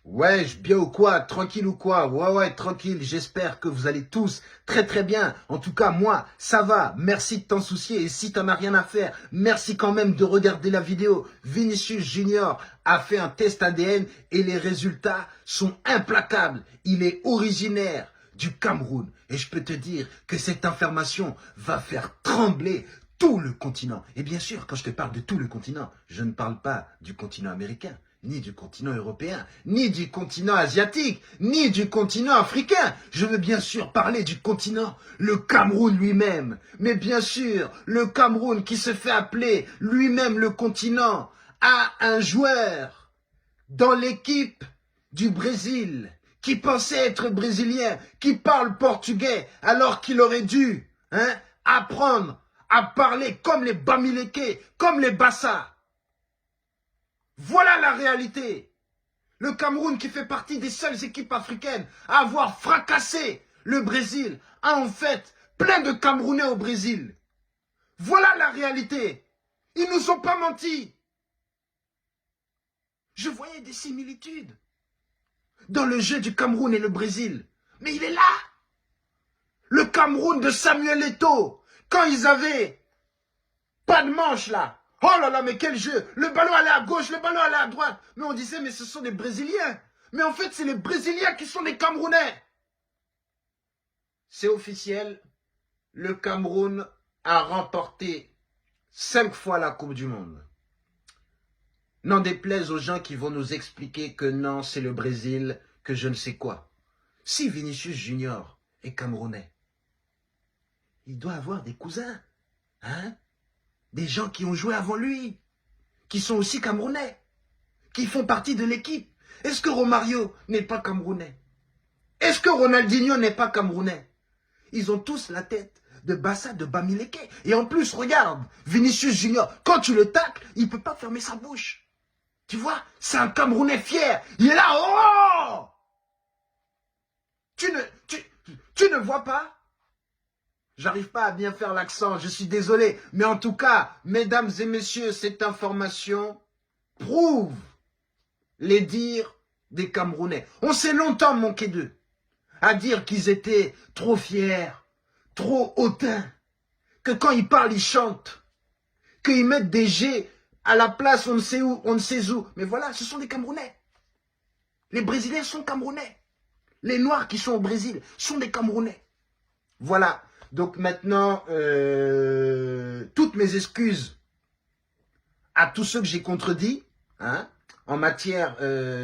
Ouais, bien ou quoi? Tranquille ou quoi? Ouais, tranquille. J'espère que vous allez tous très très bien. En tout cas, moi, ça va. Merci de t'en soucier. Et si t'en as rien à faire, merci quand même de regarder la vidéo. Vinicius Junior a fait un test ADN et les résultats sont implacables. Il est originaire du Cameroun. Et je peux te dire que cette information va faire trembler tout le continent. Et bien sûr, quand je te parle de tout le continent, je ne parle pas du continent américain, ni du continent européen, ni du continent asiatique, ni du continent africain. Je veux bien sûr parler du continent, le Cameroun lui-même. Mais bien sûr, le Cameroun qui se fait appeler lui-même le continent a un joueur dans l'équipe du Brésil qui pensait être brésilien, qui parle portugais alors qu'il aurait dû apprendre à parler comme les Bamileke, comme les Bassa. Voilà la réalité. Le Cameroun, qui fait partie des seules équipes africaines à avoir fracassé le Brésil, a en fait plein de Camerounais au Brésil. Voilà la réalité. Ils ne nous ont pas menti. Je voyais des similitudes dans le jeu du Cameroun et le Brésil. Mais il est là. Le Cameroun de Samuel Eto'o, quand ils avaient pas de manche là. Oh là là, mais quel jeu! Le ballon allait à gauche, le ballon allait à droite. Mais on disait, mais ce sont des Brésiliens. Mais en fait, c'est les Brésiliens qui sont les Camerounais. C'est officiel. Le Cameroun a remporté 5 fois la Coupe du Monde. N'en déplaise aux gens qui vont nous expliquer que non, c'est le Brésil, que je ne sais quoi. Si Vinicius Junior est Camerounais, il doit avoir des cousins, hein? Des gens qui ont joué avant lui, qui sont aussi Camerounais, qui font partie de l'équipe. Est-ce que Romario n'est pas Camerounais? Est-ce que Ronaldinho n'est pas Camerounais? Ils ont tous la tête de Bassa, de Bamileke. Et en plus, regarde, Vinicius Junior, quand tu le tacles, il ne peut pas fermer sa bouche. Tu vois, c'est un Camerounais fier. Il est là, oh! Tu ne vois pas? J'arrive pas à bien faire l'accent, je suis désolé. Mais en tout cas, mesdames et messieurs, cette information prouve les dires des Camerounais. On s'est longtemps moqué d'eux, à dire qu'ils étaient trop fiers, trop hautains, que quand ils parlent, ils chantent, qu'ils mettent des G à la place on ne sait où, on ne sait où. Mais voilà, ce sont des Camerounais. Les Brésiliens sont Camerounais. Les Noirs qui sont au Brésil sont des Camerounais. Voilà. Donc maintenant, toutes mes excuses à tous ceux que j'ai contredits, hein, en matière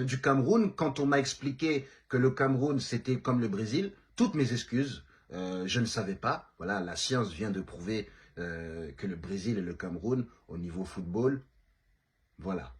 du Cameroun, quand on m'a expliqué que le Cameroun, c'était comme le Brésil, toutes mes excuses, je ne savais pas. Voilà, la science vient de prouver que le Brésil et le Cameroun, au niveau football, voilà.